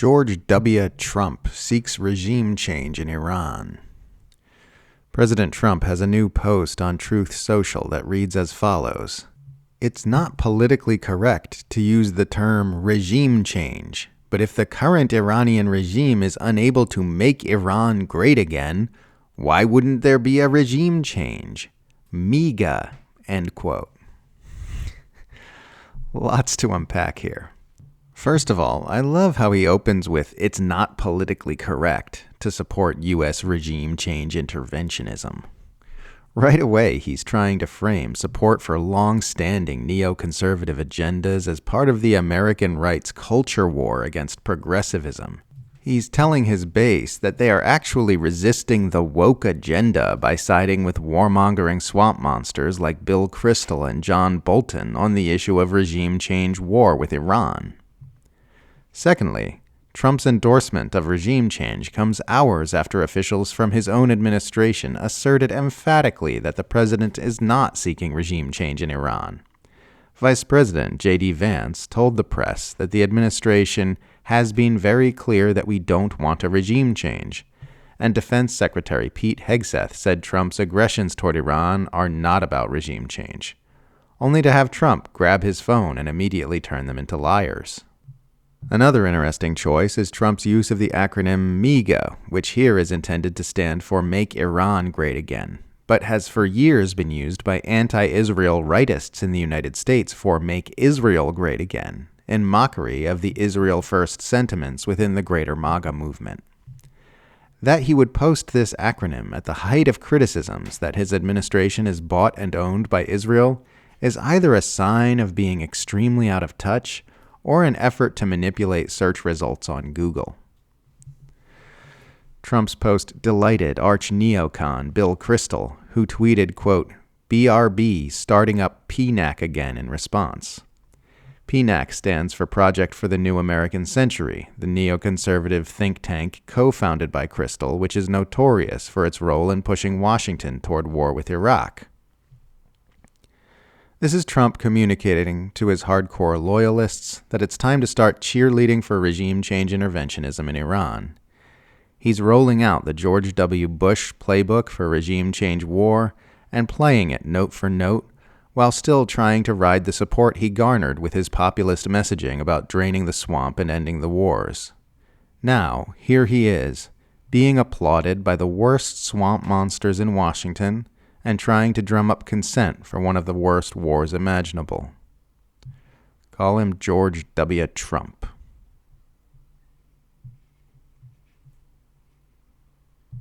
George W. Trump seeks regime change in Iran. President Trump has a new post on Truth Social that reads as follows. It's not politically correct to use the term regime change, but if the current Iranian regime is unable to make Iran great again, why wouldn't there be a regime change? MEGA, end quote. Lots to unpack here. First of all, I love how he opens with "it's not politically correct" to support U.S. regime change interventionism. Right away, he's trying to frame support for long-standing neoconservative agendas as part of the American right's culture war against progressivism. He's telling his base that they are actually resisting the woke agenda by siding with warmongering swamp monsters like Bill Kristol and John Bolton on the issue of regime change war with Iran. Secondly, Trump's endorsement of regime change comes hours after officials from his own administration asserted emphatically that the president is not seeking regime change in Iran. Vice President J.D. Vance told the press that the administration has been very clear that we don't want a regime change, and Defense Secretary Pete Hegseth said Trump's aggressions toward Iran are not about regime change, only to have Trump grab his phone and immediately turn them into liars. Another interesting choice is Trump's use of the acronym MEGA, which here is intended to stand for Make Iran Great Again, but has for years been used by anti-Israel rightists in the United States for Make Israel Great Again, in mockery of the Israel First sentiments within the greater MAGA movement. That he would post this acronym at the height of criticisms that his administration is bought and owned by Israel is either a sign of being extremely out of touch or an effort to manipulate search results on Google. Trump's post delighted arch-neocon Bill Kristol, who tweeted, quote, "BRB starting up PNAC again" in response. PNAC stands for Project for the New American Century, the neoconservative think tank co-founded by Kristol, which is notorious for its role in pushing Washington toward war with Iraq. This is Trump communicating to his hardcore loyalists that it's time to start cheerleading for regime change interventionism in Iran. He's rolling out the George W. Bush playbook for regime change war and playing it note for note, while still trying to ride the support he garnered with his populist messaging about draining the swamp and ending the wars. Now, here he is, being applauded by the worst swamp monsters in Washington and trying to drum up consent for one of the worst wars imaginable. Call him George W. Trump.